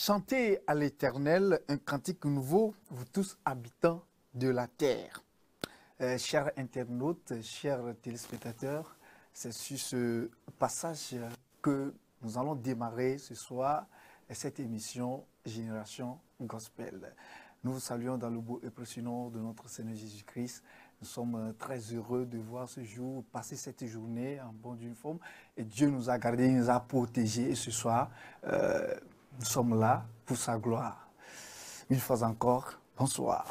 Chantez à l'Éternel un cantique nouveau, vous tous habitants de la terre. Chers internautes, chers téléspectateurs, c'est sur ce passage que nous allons démarrer ce soir cette émission Génération Gospel. Nous vous saluons dans le beau et précieux nom de notre Seigneur Jésus-Christ. Nous sommes très heureux de voir ce jour, passer cette journée en bonne due forme. Et Dieu nous a gardés, nous a protégés. Et ce soir, nous sommes là pour sa gloire. Une fois encore, bonsoir.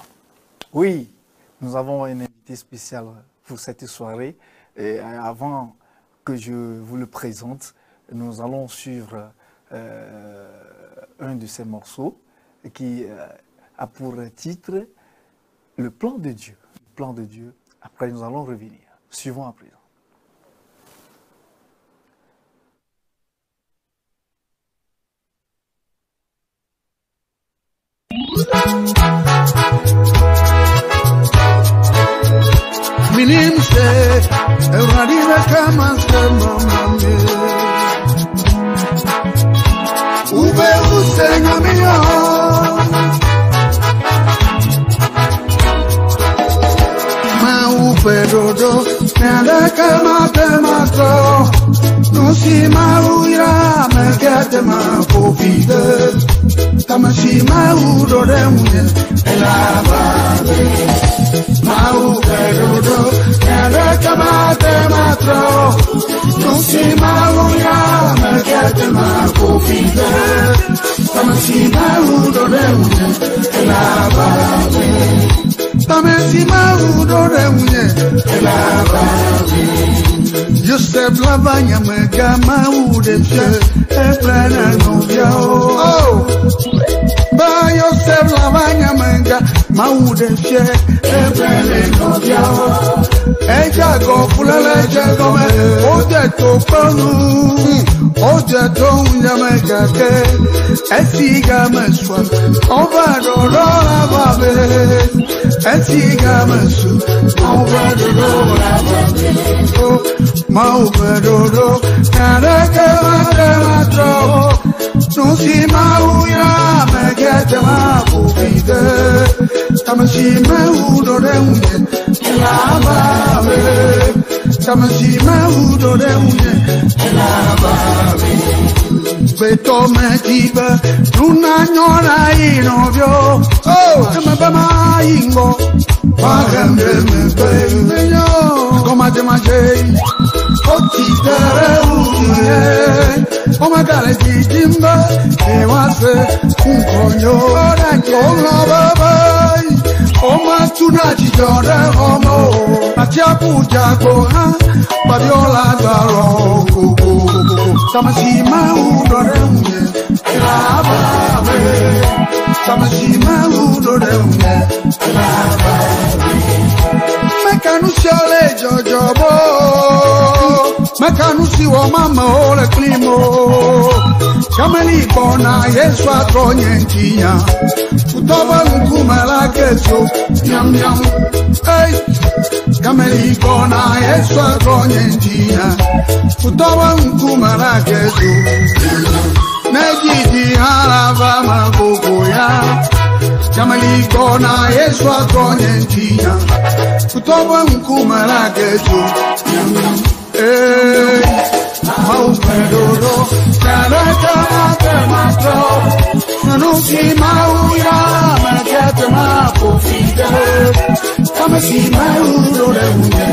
Oui, nous avons un invité spécial pour cette soirée. Et avant que je vous le présente, nous allons suivre un de ces morceaux qui a pour titre Le plan de Dieu. Le plan de Dieu. Après, nous allons revenir. Suivons à présent. Minimse, Euradive Kamaste Mamame Ube Usenya Mio Ma Ube Dodo, Nele Kamate Matro Nusi Mauya, Mekete Mapopide Tamashi Maudo Demune, Elabade Mau perudo, nere kamate matro. Nusi mau ya, mekete makufide. Tamasi mau do reunye, elabade. Tamasi mau do reunye, elabade. Yosef lavanya mega mau de pie, eplena novia oh. Ba Yosef lavanya mega mau de pie, eplena novia oh. Eja go fulele je go me, oje to panu, oje to unyamega ke, etiga meswa, ova do la babe, etiga mesu, ova do la babe. Mau pedodo, nada que matro. Nusi mau ya, mekete mapupide. Tamasi mau do reunye, elababe. Tamasi mau do reunye, elababe. Beto me tiba, nuna nyora inovyo. Oh, emebema ingo, pagambe me peyo. Komate majei. Otitere uye, omagale jijimba, ewase unkonyo, ona babai, oma tunaji jore homo, atiapu jago ha, babiola daro koko, tamasima udore uye, elababe, tamasima udore uye, elababe. Mekanusiole jojobo, mekanusi wa mama ole klimo. Kameli bona Yesu atonye nkinya, utoba nkumela keso, nyam nyam. Hey, kameli bona Yesu atonye nkinya, utoba nkumela keso. Nejidi harava magogoya. Jamali kona Yesu akonye ntinya Kutoba mkumala ketu Mau pedodo Nareka mate matro Nanuki mau ya Mekete mapufide Tamasi mau do de unye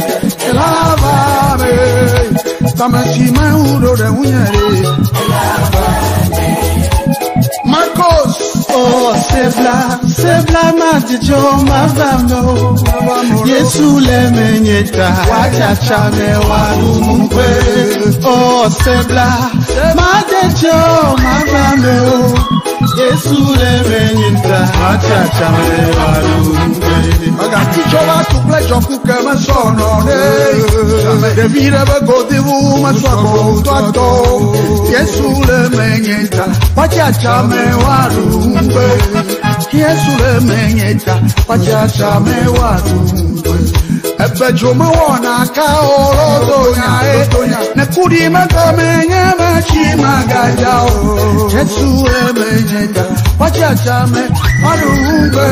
Elabame Tamasi mau do de unye Elabame Marcos Oh, sebla maticho mavamo Yesu le menyeta wachacha me warumwe Oh, sebla maticho mavamo Yesu le menyeta wachacha me warumwe Magaticho watu plejo kuke masono Devire begodivu maswako utwato Yesu le menyeta wachacha me warumwe Yesu le menyeta wachacha me warumwe ebe joma wona ka orodonya ne kudi makamenya machima gajao Yesu emenyeta wachacha me marumbe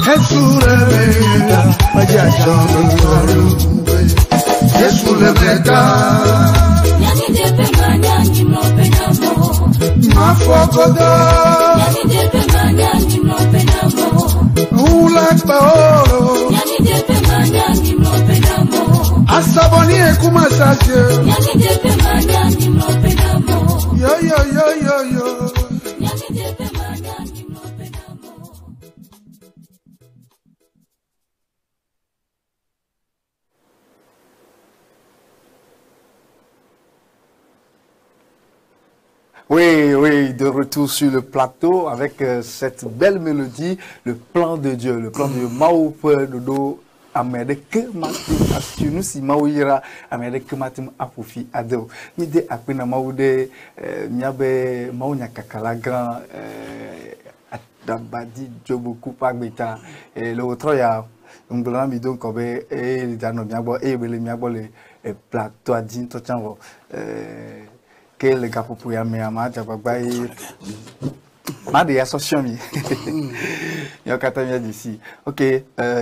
Yesu emenyeta wachacha me marumbe Yesu emenyeta nyani depe manyani mlopenamo mafokodo nyani depe manyani mlopenamo ulak baoro nyani depe manyani mlopenamo asaboni ekumasaje nyani depe manyani mlopenamo yo nyani depe manyani mlopenamo. Oui, de retour sur le plateau avec cette belle mélodie, le plan de Dieu, le plan de Dieu. Mao Dodo Amedeke Matim Astunu si Maouira Amedeke Matim Apofi Ado. Nide Apina Maoude Miabe Maounya Kakala Grand Adabadi Djoboku Pagbeta et le autre ya Ngolana Midon Kobe et les Dano Miabo et les Miabo les plateaux à Din Tochango. Que le gars pour y amener à ma jababaye ma de association mi il y a quatre d'ici. Ok,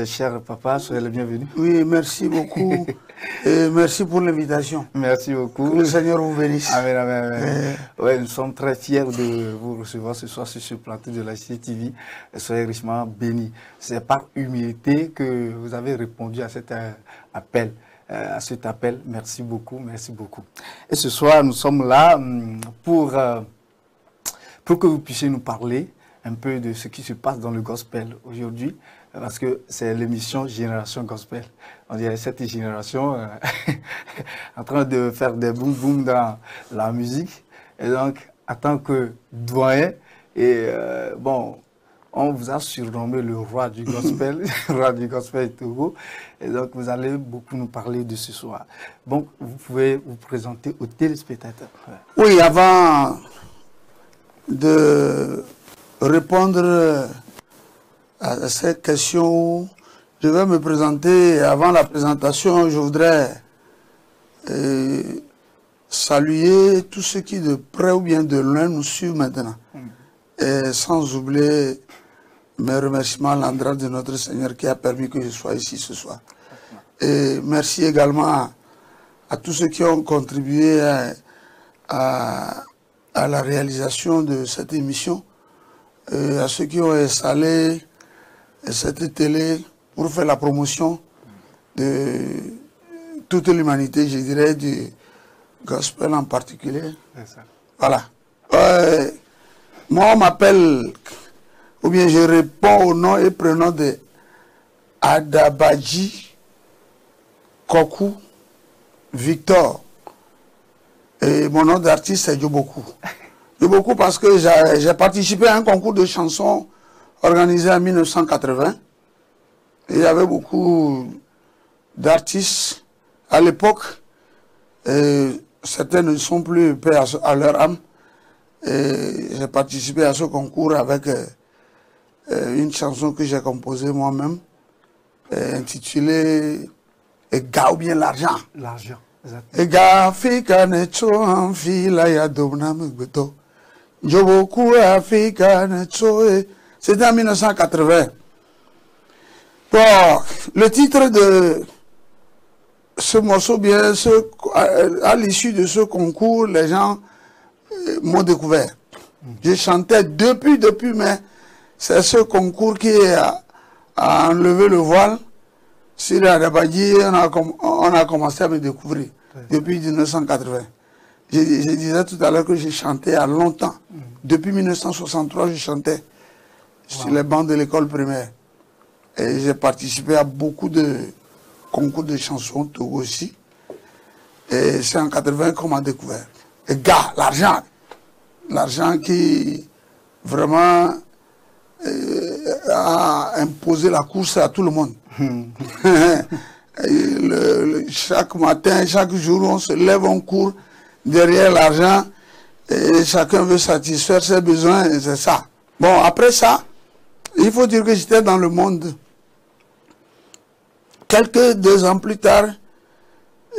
cher papa, soyez le bienvenu. Oui, merci beaucoup et merci pour l'invitation. Merci beaucoup. Que le Seigneur vous bénisse. Amen, amen, amen. Ouais, nous sommes très fiers de vous recevoir ce soir sur ce plateau de la CTV. Soyez richement bénis. C'est par humilité que vous avez répondu à cet appel. À cet appel. Merci beaucoup, merci beaucoup. Et ce soir, nous sommes là pour que vous puissiez nous parler un peu de ce qui se passe dans le gospel aujourd'hui, parce que c'est l'émission Génération Gospel. On dirait cette génération en train de faire des boum boum dans la musique. Et donc, en tant que doyen, et bon, on vous a surnommé le roi du gospel, le roi du gospel Togo. Et donc, vous allez beaucoup nous parler de ce soir. Donc, vous pouvez vous présenter aux téléspectateurs. Oui, avant de répondre à cette question, je vais me présenter. Avant la présentation, je voudrais saluer tous ceux qui de près ou bien de loin nous suivent maintenant. Et sans oublier mes remerciements à l'endroit de notre Seigneur qui a permis que je sois ici ce soir. Et merci également à tous ceux qui ont contribué à la réalisation de cette émission, et à ceux qui ont installé cette télé pour faire la promotion de toute l'humanité, je dirais, du gospel en particulier. Voilà. Moi, on m'appelle, ou bien je réponds au nom et prénom de Adabadji Kokou Victor. Et mon nom d'artiste, c'est Djoboku. Djoboku parce que j'ai participé à un concours de chansons organisé en 1980. Et il y avait beaucoup d'artistes à l'époque. Certains ne sont plus paix à leur âme. J'ai participé à ce concours avec une chanson que j'ai composée moi-même, intitulée Ega ou bien l'argent. L'argent, exactement. Ega Afrika neto amfila ya domna mugbeto. Djoboku Afrika neto. C'était en 1980. Bon, le titre de ce morceau, bien, à l'issue de ce concours, les gens m'ont découvert. Je chantais depuis, mais c'est ce concours qui a enlevé le voile. Sur Adabadji, on a commencé à me découvrir depuis 1980. Je disais tout à l'heure que j'ai chanté à longtemps. Depuis 1963, je chantais sur les bancs de l'école primaire. Et j'ai participé à beaucoup de concours de chansons, Togo aussi. Et c'est en 80 qu'on m'a découvert. Et gars, l'argent. L'argent qui vraiment a imposé la course à tout le monde. Chaque matin, chaque jour, on se lève, on court derrière l'argent et chacun veut satisfaire ses besoins, et c'est ça. Bon, après ça, il faut dire que j'étais dans le monde 2 ans plus tard,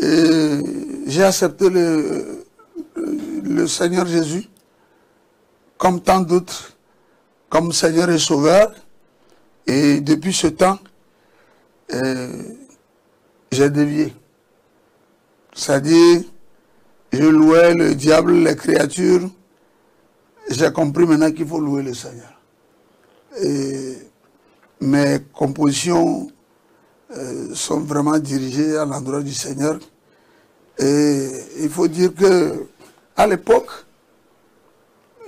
j'ai accepté le Seigneur Jésus, comme tant d'autres, comme Seigneur et Sauveur. Et depuis ce temps, j'ai dévié. C'est-à-dire, je louais le diable, les créatures. J'ai compris maintenant qu'il faut louer le Seigneur. Et mes compositions sont vraiment dirigées à l'endroit du Seigneur. Et il faut dire que à l'époque,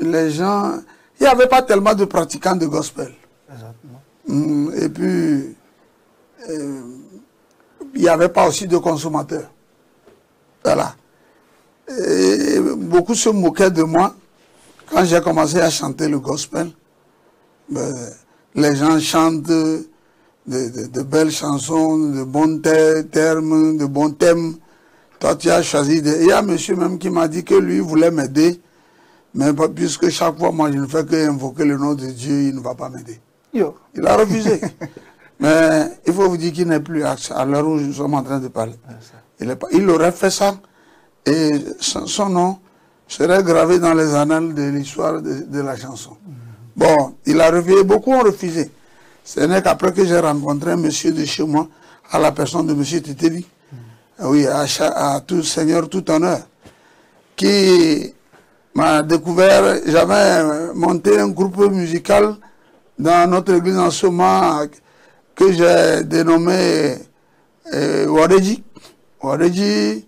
les gens, il n'y avait pas tellement de pratiquants de gospel. Exactement. Et puis, il n'y avait pas aussi de consommateurs. Voilà. Et beaucoup se moquaient de moi quand j'ai commencé à chanter le gospel. Ben, les gens chantent de belles chansons, de bons termes, de bons thèmes. Toi, tu as choisi. Il y a un monsieur même qui m'a dit que lui voulait m'aider, mais puisque chaque fois, moi, je ne fais qu'invoquer le nom de Dieu, il ne va pas m'aider. Il a refusé. Mais il faut vous dire qu'il n'est plus à l'heure où nous sommes en train de parler. Il aurait fait ça et son nom serait gravé dans les annales de l'histoire de la chanson. Bon, il a refusé. Beaucoup ont refusé. Ce n'est qu'après que j'ai rencontré un monsieur de chez moi, à la personne de monsieur Tétéli, oui, à tout Seigneur, tout honneur, qui m'a découvert. J'avais monté un groupe musical dans notre église en ce moment que j'ai dénommé Wareji. Wareji,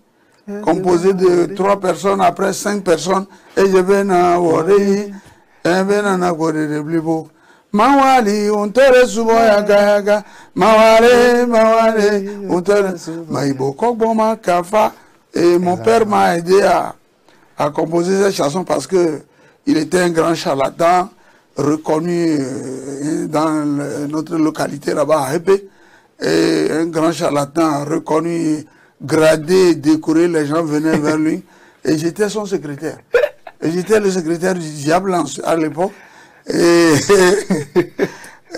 composé de 3 personnes, après 5 personnes, et je vais à Wareji, et je vais à Wareji. Mawali, on te reçoit gaga, Mawale, on te reçoit. Maïbo Kokboma Kafa, et mon père m'a aidé à composer cette chanson parce que il était un grand charlatan, reconnu dans notre localité là-bas à Épée, et un grand charlatan reconnu, gradé, décoré, les gens venaient vers lui, et j'étais son secrétaire. Et j'étais le secrétaire du diable à l'époque. Et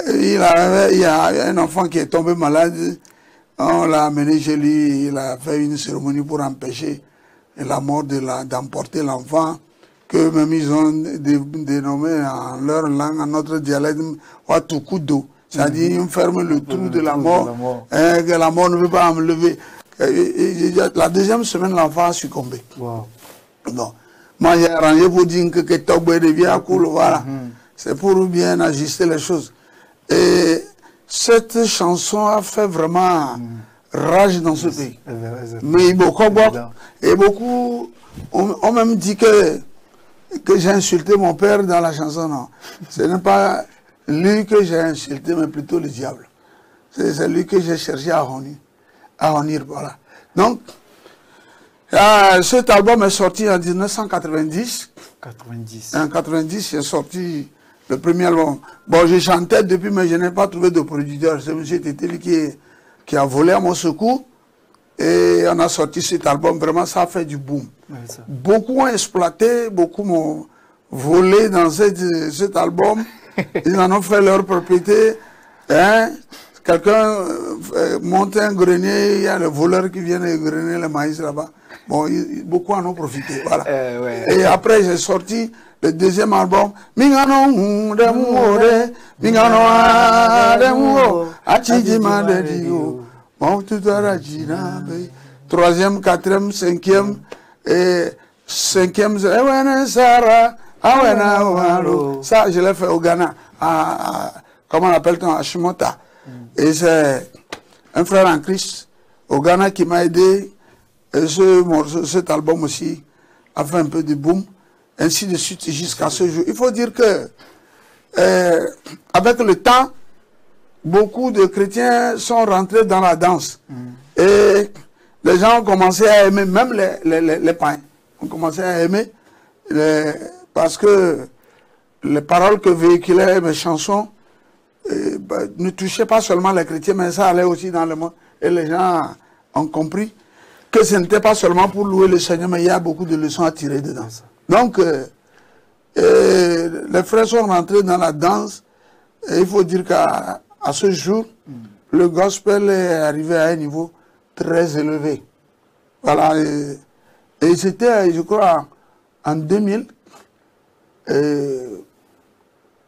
il y a un enfant qui est tombé malade, on l'a amené chez lui, il a fait une cérémonie pour empêcher la mort d'emporter l'enfant, que même ils ont dénommé en leur langue, en notre dialecte, Watukudo, c'est-à-dire on ferme le trou de la mort, que la mort ne veut pas enlever. La 2e semaine, l'enfant a succombé. Wow. Bon. Moi j'ai arrangé pour dire que Togbe devient cool, voilà. C'est pour bien ajuster les choses. Et cette chanson a fait vraiment rage dans ce pays. Mais beaucoup ont même dit que j'ai insulté mon père dans la chanson. Non, ce n'est pas lui que j'ai insulté, mais plutôt le diable. C'est lui que j'ai cherché à honnir. Voilà. Donc, cet album est sorti en 1990. En 90, j'ai sorti le premier album. Bon, je chantais depuis, mais je n'ai pas trouvé de producteur. C'est M. Tétéli qui a volé à mon secours. Et on a sorti cet album. Vraiment, ça a fait du boom. Ouais, beaucoup ont exploité, beaucoup m'ont volé dans cet album. Ils en ont fait leur propriété. Hein? Quelqu'un monte un grenier, il y a le voleur qui vient égrener le maïs là-bas. Bon, beaucoup en ont profité. Voilà. Ouais. Et après, j'ai sorti le 2e album. Mingano de Mingano de Achijima de Dio. Bon, tout à 3e, 4e, 5e et 5e, Sarah, ça, je l'ai fait au Ghana, comment on appelle-t-on, à Shimota. Et c'est un frère en Christ au Ghana qui m'a aidé. Et cet album aussi a fait un peu de boom, ainsi de suite jusqu'à ce jour. Il faut dire que, avec le temps, beaucoup de chrétiens sont rentrés dans la danse. Et les gens ont commencé à aimer, même les païens, ont commencé à aimer, parce que les paroles que véhiculaient mes chansons ne touchaient pas seulement les chrétiens, mais ça allait aussi dans le monde. Et les gens ont compris que ce n'était pas seulement pour louer le Seigneur, mais il y a beaucoup de leçons à tirer dedans. Donc, les frères sont rentrés dans la danse, et il faut dire qu'à ce jour, le gospel est arrivé à un niveau très élevé. Voilà. Et c'était, je crois, en 2000,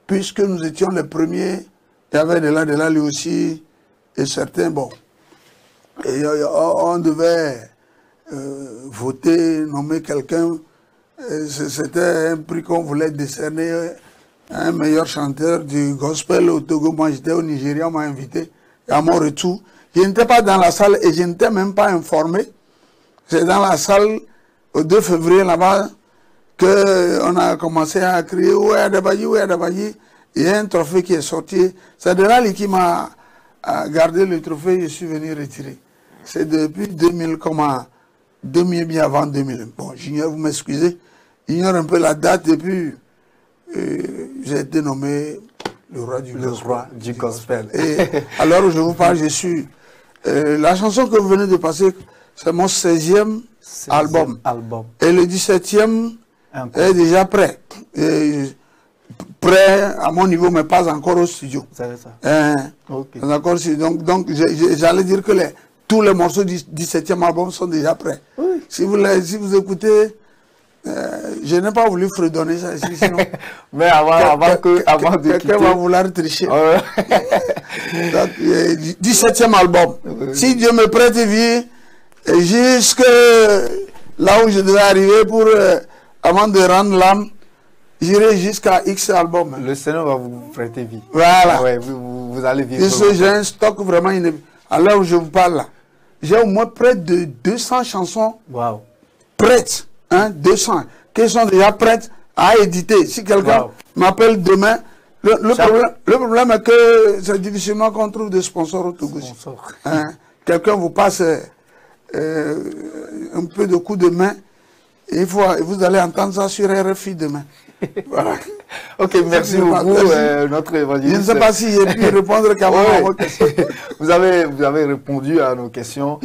puisque nous étions les premiers, il y avait de là lui aussi, et certains, bon, et on devait voter, nommer quelqu'un. C'était un prix qu'on voulait décerner à un meilleur chanteur du gospel au Togo. Moi, j'étais au Nigeria, on m'a invité. Et à mon retour, je n'étais pas dans la salle et je n'étais même pas informé. C'est dans la salle, au 2 février, là-bas, qu'on a commencé à crier « Ouais, Adabayi, ouais, Adabayi ». Il y a un trophée qui est sorti. C'est de là qui m'a gardé le trophée, je suis venu retirer. C'est depuis 2000, bien avant 2000. Bon, j'ignore, vous m'excusez, j'ignore un peu la date et puis j'ai été nommé le roi du gospel. Et à l'heure où je vous parle, je suis... la chanson que vous venez de passer, c'est mon 16e album. Et le 17e est déjà prêt. Prêt à mon niveau, mais pas encore au studio. C'est ça. Okay. Donc j'allais dire que tous les morceaux du 17e album sont déjà prêts. Oui. Si vous écoutez, je n'ai pas voulu fredonner ça ici, sinon... Mais avant de quelqu'un va vouloir tricher. Donc, 17e album. Oui. Si Dieu me prête vie, jusque là où je devais arriver pour, avant de rendre l'âme, j'irai jusqu'à X album. Le Seigneur va vous prêter vie. Voilà. Ouais, vous allez vivre. J'ai un stock vraiment inévitable. À l'heure où je vous parle là, j'ai au moins près de 200 chansons prêtes. Hein, 200 qui sont déjà prêtes à éditer. Si quelqu'un m'appelle demain, le problème est que c'est difficilement qu'on trouve des sponsors au Togo. Hein, quelqu'un vous passe un peu de coup de main et vous allez entendre ça sur RFI demain. Voilà. Ok, merci beaucoup, notre évangéliste. Je ne sais pas si j'ai pu répondre qu'avant à vos questions. Vous avez répondu à nos questions.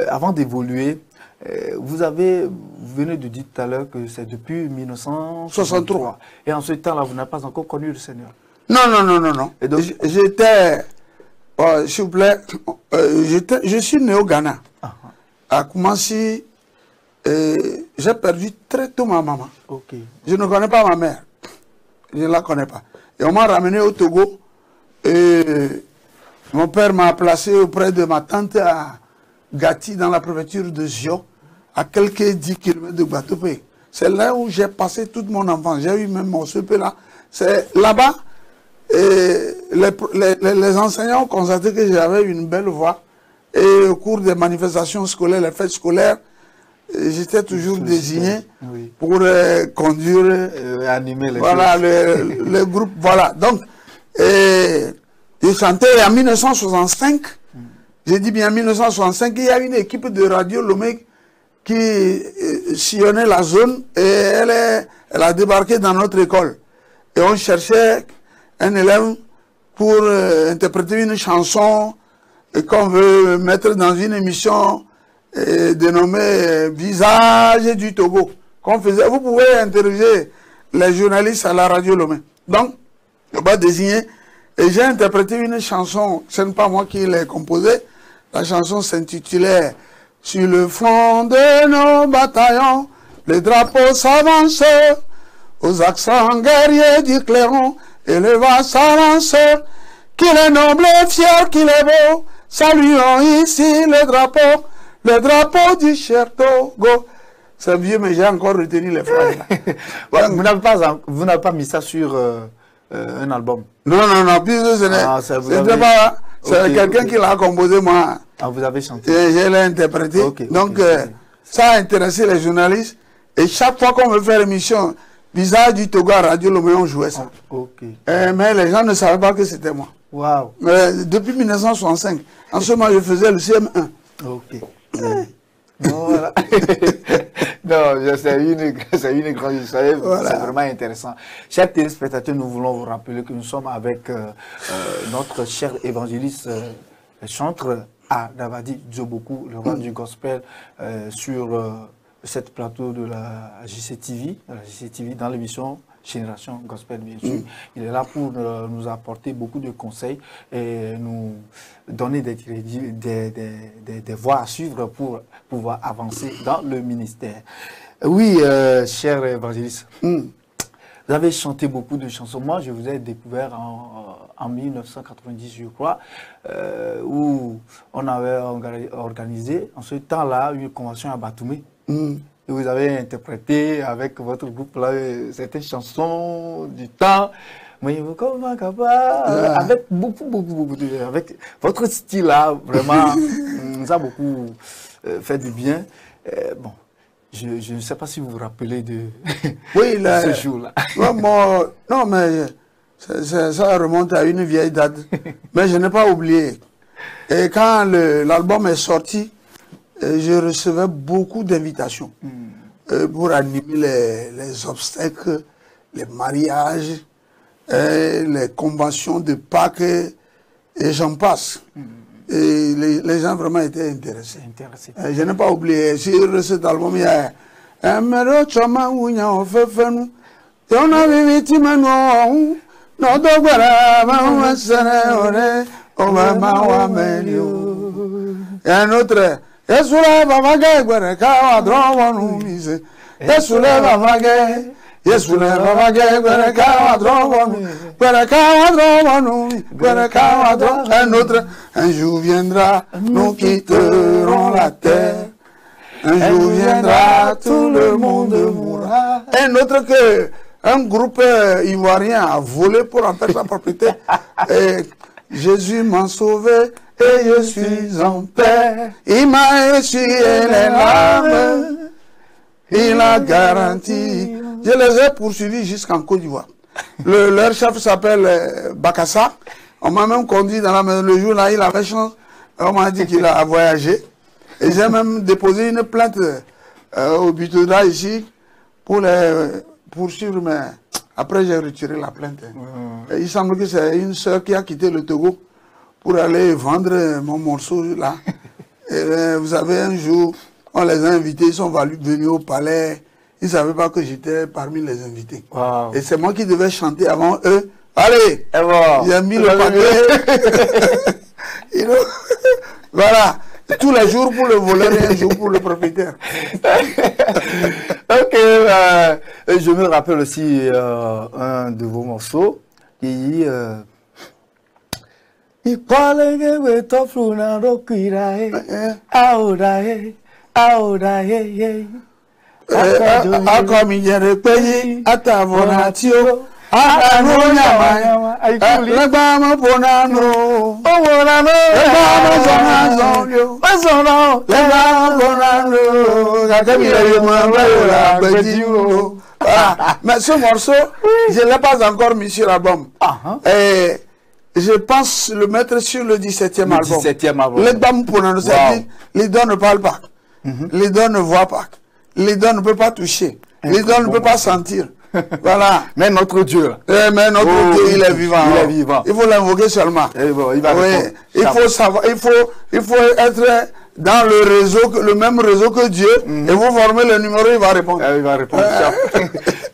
Avant d'évoluer, vous venez de dire tout à l'heure que c'est depuis 1963. Et en ce temps-là, vous n'avez pas encore connu le Seigneur. Non. Et donc, j'étais, s'il vous plaît, je suis né au Ghana. À Koumassi. J'ai perdu très tôt ma maman. Je ne connais pas ma mère. Je ne la connais pas. Et on m'a ramené au Togo. Et mon père m'a placé auprès de ma tante à Gati, dans la préfecture de Zio, à quelques 10 km de Guatopé. C'est là où j'ai passé toute mon enfance. J'ai eu même mon CP là. C'est là-bas. Les enseignants ont constaté que j'avais une belle voix. Et au cours des manifestations scolaires, les fêtes scolaires, j'étais toujours désigné pour conduire, animer les le groupe. Voilà. Donc, j'ai chanté en 1965. J'ai dit bien en 1965, il y a une équipe de Radio Lomé qui sillonnait la zone et elle a débarqué dans notre école. Et on cherchait un élève pour interpréter une chanson qu'on veut mettre dans une émission dénommé Visage du Togo, qu'on faisait. Vous pouvez interroger les journalistes à la Radio Lomé. Donc, on va désigner. Et j'ai interprété une chanson, ce n'est pas moi qui l'ai composée. La chanson s'intitulait « Sur le front de nos bataillons, les drapeaux s'avancent, aux accents guerriers du clairon, et le va s'avance. Qu'il est noble et fier, qu'il est beau, saluons ici le drapeau du cher Togo. » C'est vieux, mais j'ai encore retenu les phrases. Vous n'avez pas mis ça sur un album? Non, puisque c'est quelqu'un qui l'a composé, moi. Ah, vous avez chanté? Je l'ai interprété. Donc, ça a intéressé les journalistes. Et chaque fois qu'on veut faire émission, Visage du Togo à Radio Lomé, on jouait ça. Mais les gens ne savaient pas que c'était moi. Wow. Depuis 1965. En ce moment, je faisais le CM1. Non, voilà. Non, c'est une grande histoire, c'est vraiment intéressant. Chers téléspectateurs, nous voulons vous rappeler que nous sommes avec notre cher évangéliste chantre Adabadi Djoboku, le roi du gospel, sur cette plateau de la JCTV, dans l'émission Génération Gospel, bien sûr. Il est là pour nous apporter beaucoup de conseils et nous donner des voies à suivre pour pouvoir avancer dans le ministère. Oui, cher évangéliste, vous avez chanté beaucoup de chansons. Moi, je vous ai découvert en 1990, je crois, où on avait organisé en ce temps-là une convention à Batoumé. Et vous avez interprété avec votre groupe là certaines chansons du temps. Avec beaucoup avec votre style là, vraiment, nous a beaucoup fait du bien. Bon. Je ne sais pas si vous vous rappelez de, oui, de ce jour-là. Non, mais ça remonte à une vieille date. Mais je n'ai pas oublié. Et quand l'album est sorti, je recevais beaucoup d'invitations pour animer les obstacles, les mariages, les conventions de Pâques et j'en passe. Et les gens vraiment étaient intéressés. Je n'ai pas oublié, sur cet album, il y a un mero chama unya ofefenu. On a vécu maintenant, non d'ogara, ma sene ore, obama wa melio. Et un autre, Yesule babage gwere kawa drowo numise. Yesule babage. Yesule babage gwere kawa drowo nu. Gwere kawa drowo nu. Gwere kawa drowo. Un autre, un jour viendra, nous quitterons la terre. Un jour viendra, tout le monde mourra. Un autre que un groupe ivoirien a volé pour en faire sa propriété. Et Jésus m'a sauvé et je suis en paix. Il m'a essuyé les larmes. Il a garanti. Je les ai poursuivis jusqu'en Côte d'Ivoire. Leur chef s'appelle Bakassa. On m'a même conduit dans la maison. Le jour-là, il avait chance. On m'a dit qu'il a voyagé. Et j'ai même déposé une plainte au Butoda ici pour les poursuivre. Mais après, j'ai retiré la plainte. Et il semble que c'est une sœur qui a quitté le Togo pour aller vendre mon morceau là. Et vous savez, un jour, on les a invités, ils sont venus au palais. Ils ne savaient pas que j'étais parmi les invités. Wow. Et c'est moi qui devais chanter avant eux. Allez, j'ai mis le paquet. Voilà. Tous les jours pour le voleur et un jour pour le propriétaire. Ok, je me rappelle aussi un de vos morceaux qui dit mais ce morceau, je ne l'ai pas encore mis sur l'album. Et je pense le mettre sur le 17e album. 17e album. Les dames pour nous dire, les dons ne parlent pas. Les dons ne voient pas. Les dons ne peuvent pas toucher. Les dons ne peuvent pas sentir. Voilà. Mais notre Dieu, là. Mais notre Dieu, il est vivant. Il est vivant. Il faut l'invoquer seulement. Bon, il va il faut savoir, il faut être dans le réseau, le même réseau que Dieu, et vous formez le numéro, il va répondre. Il va répondre.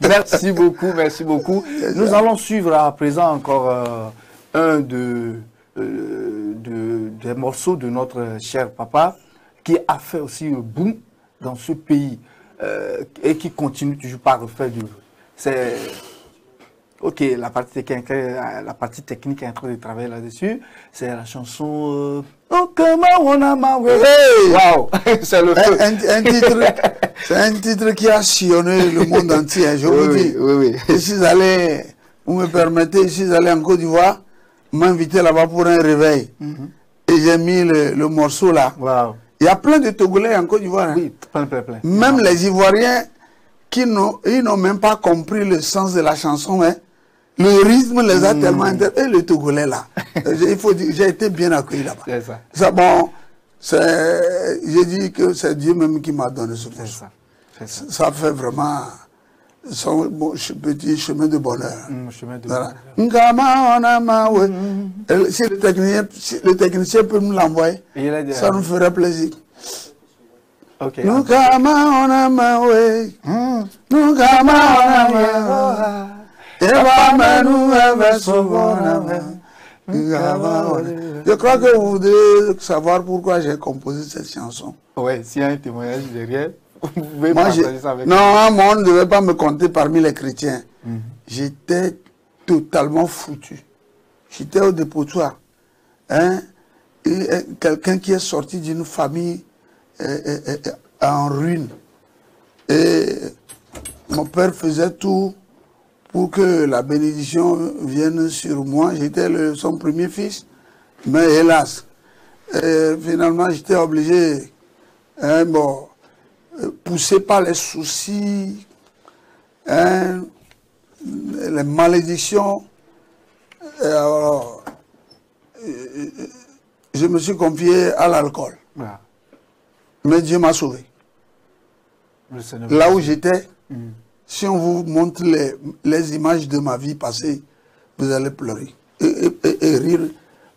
Merci beaucoup, merci beaucoup. Nous allons suivre à présent encore un des morceaux de notre cher papa qui a fait aussi le boom dans ce pays et qui continue toujours par refaire du. C'est ok, la partie technique est en train de travailler là-dessus. C'est la chanson Oh comment wow, c'est le feu. C'est un titre qui a sillonné le monde entier. Je vous dis. Oui. Et si vous allez, vous me permettez, si vous allez en Côte d'Ivoire, m'inviter là-bas pour un réveil. Et j'ai mis le morceau là. Wow. Il y a plein de Togolais en Côte d'Ivoire. Oui, plein. Même les Ivoiriens qui n'ont même pas compris le sens de la chanson, mais le rythme les a tellement intéressés. Et le Togolais là, il faut dire, j'ai été bien accueilli là-bas. C'est ça. Ça, bon, j'ai dit que c'est Dieu même qui m'a donné ce morceau. Ça fait vraiment son petit chemin de bonheur. Chemin de voilà. bonheur. Si le technicien peut nous l'envoyer, ça nous ferait plaisir. Okay. Nous kama on a mawe, nous kama on a mawe. Je crois que vous devez savoir pourquoi j'ai composé cette chanson. Oui, s'il y a un témoignage derrière, vous pouvez Moi, partager ça avec non, moi, on ne devait pas me compter parmi les chrétiens. J'étais totalement foutu. J'étais au dépotoir. Hein? Quelqu'un qui est sorti d'une famille en ruine. Et mon père faisait tout pour que la bénédiction vienne sur moi. J'étais son premier fils. Mais hélas, finalement, j'étais obligé, poussé par les soucis, les malédictions. Alors, je me suis confié à l'alcool. Voilà. Mais Dieu m'a sauvé. Là où j'étais, si on vous montre les images de ma vie passée, vous allez pleurer et rire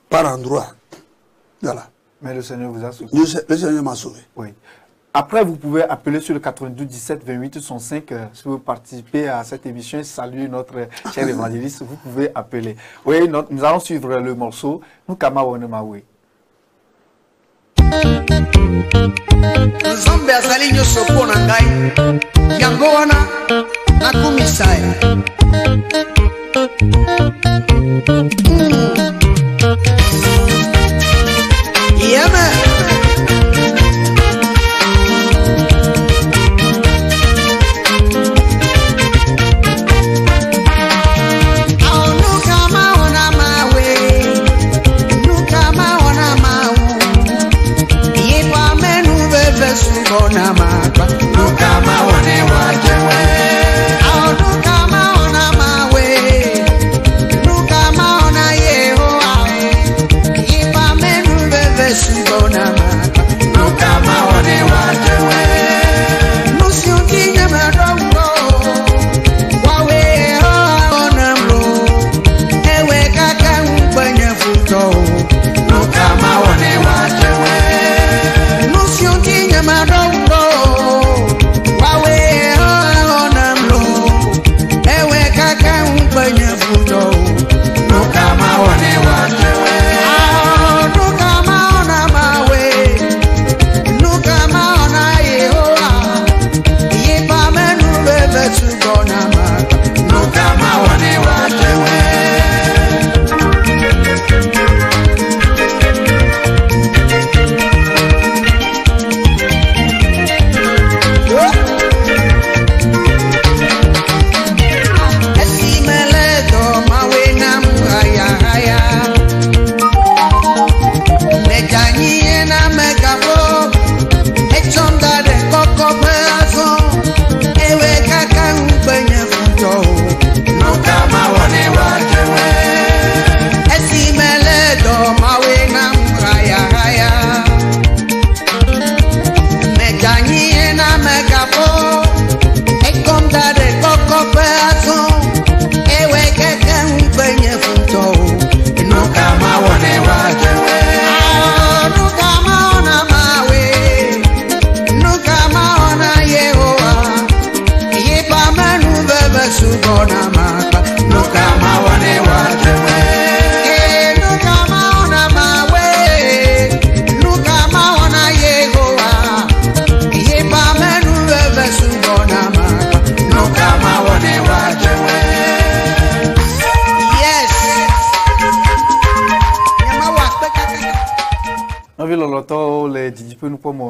par endroits. Voilà. Mais le Seigneur vous a sauvé. Le Seigneur m'a sauvé. Oui. Après, vous pouvez appeler sur le 92 17 28 65 si vous participez à cette émission et saluer notre cher évangéliste. Vous pouvez appeler. Oui, nous allons suivre le morceau. Nous, Kama Wonemawe. Nzambe azali nyonso mpo na ngai yango wana nakumisa ye.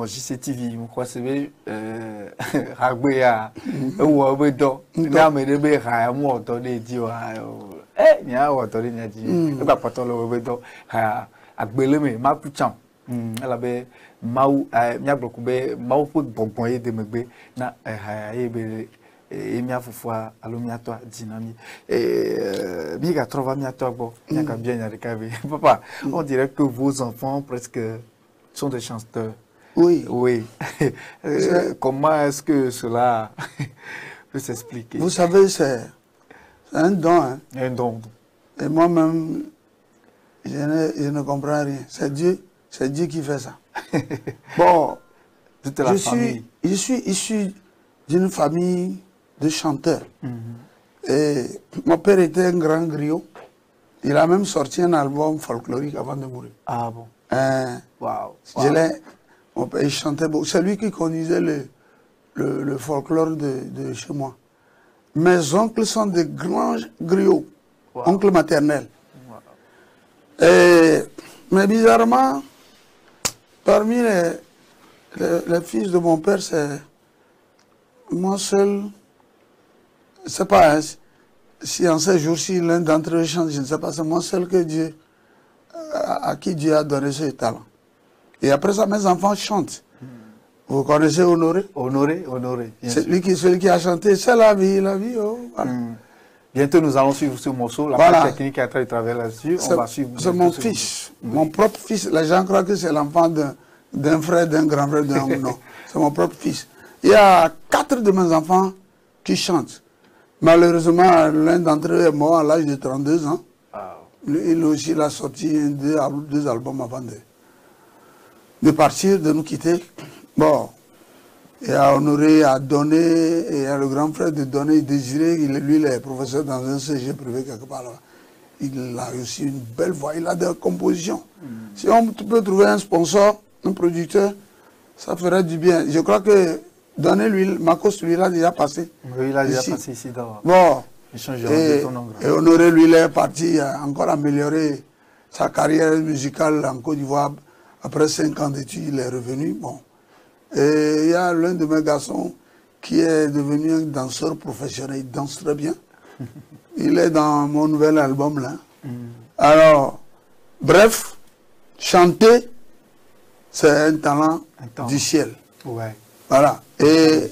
JCTV, je crois que c'est Ragbea, ou Abedo, Namebe, Raimo, Tony Dio, eh, Nia, ou Tony Nadi, le Papatolo Abedo, Agbeleme, Mapuchan, elle avait Mau, Niablokube, Mau pour Bonpoye de Megbe, na Ebe, et Mia Fufua, Alumiato, Dynami, et Miga Trova Miatobo, Niaka bien Yarikabe. Papa, on dirait que vos enfants presque sont des chanteurs. Oui. Oui. Comment est-ce que cela peut s'expliquer? Vous savez, c'est un don. Hein? Un don. Et moi-même, je ne comprends rien. C'est Dieu qui fait ça. Bon, je suis issu d'une famille de chanteurs. Et mon père était un grand griot. Il a même sorti un album folklorique avant de mourir. Ah bon? Waouh. Mon père, il chantait beaucoup. C'est lui qui conduisait le folklore de chez moi. Mes oncles sont des grands griots, oncles maternels. Mais bizarrement, parmi les fils de mon père, c'est moi seul. Je ne sais pas si en ces jours-ci l'un d'entre eux chante, je ne sais pas, c'est moi seul à qui Dieu a donné ce talent. Et après ça, mes enfants chantent. Vous connaissez Honoré? Honoré. C'est celui qui a chanté, c'est la vie, oh. Voilà. Bientôt, nous allons suivre ce morceau. La Voilà. page technique est en train de travailler là-dessus. On va suivre. C'est mon fils, mon propre fils. Les gens croient que c'est l'enfant d'un frère, d'un grand frère, d'un non. C'est mon propre fils. Il y a 4 de mes enfants qui chantent. Malheureusement, l'un d'entre eux est mort à l'âge de 32 ans. Il aussi il a sorti 2 albums avant de partir, de nous quitter. Bon, il y a Honoré à Donné, et il y a le grand frère de Donné, Désiré, lui il est professeur dans un CG privé quelque part là. Il a aussi une belle voix, il a des compositions. Si on peut trouver un sponsor, un producteur, ça ferait du bien. Je crois que Donné, Marcos, lui, il a déjà passé. Oui, il a déjà passé ici dans bon, et Honoré, lui, il est parti encore améliorer sa carrière musicale en Côte d'Ivoire. Après 5 ans d'études, il est revenu. Bon. Et il y a l'un de mes garçons qui est devenu un danseur professionnel. Il danse très bien. Il est dans mon nouvel album là. Alors, bref, chanter, c'est un talent du ciel. Ouais. Voilà. Et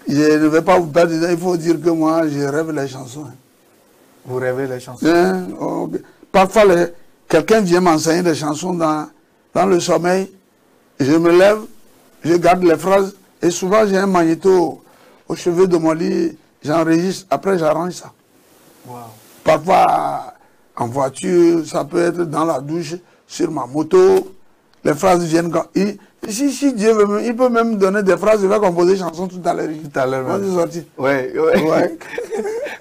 je ne vais pas vous perdre, il faut dire que moi, je rêve les chansons. Vous rêvez les chansons? Parfois, quelqu'un vient m'enseigner des chansons dans le sommeil. Je me lève, je garde les phrases. Et souvent, j'ai un magnéto au cheveu de mon lit. J'enregistre, après j'arrange ça. Wow. Parfois, en voiture, ça peut être dans la douche, sur ma moto. Les phrases viennent quand... Si Dieu veut, il peut même donner des phrases, il va composer des chansons tout à l'heure. Tout à l'heure. Moi, je suis sorti. Ouais.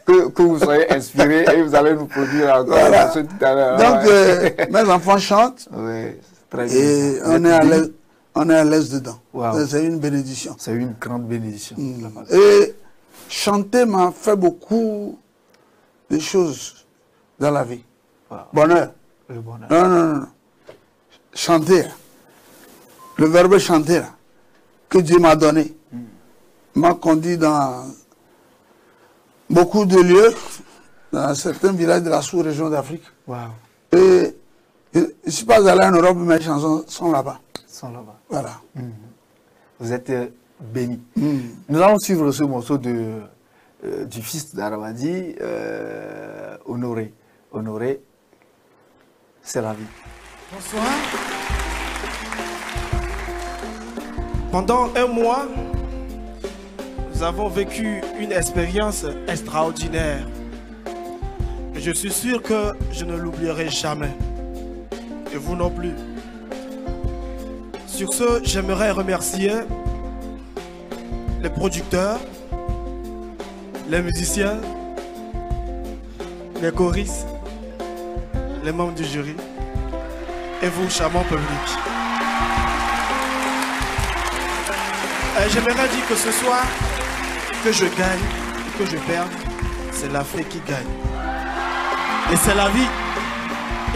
que vous soyez inspiré et vous allez nous produire encore des chansons tout à l'heure. Donc, mes enfants chantent. Ouais, très bien. Et on est à l'aise dedans. Wow. C'est une bénédiction. C'est une grande bénédiction. Et chanter m'a fait beaucoup de choses dans la vie. Wow. Bonheur. Le bonheur. Non. Chanter. Le verbe chanter, là, que Dieu m'a donné, m'a conduit dans beaucoup de lieux, dans certains villages de la sous-région d'Afrique. Wow. Et je ne suis pas allé en Europe, mais mes chansons sont là-bas. Voilà. Vous êtes béni. Nous allons suivre ce morceau du fils d'Arawadi, Honoré. Honoré, c'est la vie. Bonsoir. Pendant un mois, nous avons vécu une expérience extraordinaire. Et je suis sûr que je ne l'oublierai jamais. Et vous non plus. Sur ce, j'aimerais remercier les producteurs, les musiciens, les choristes, les membres du jury et vous, charmant public. J'aimerais dire que ce soir, que je gagne ou que je perde, c'est l'Afrique qui gagne. Et c'est la vie.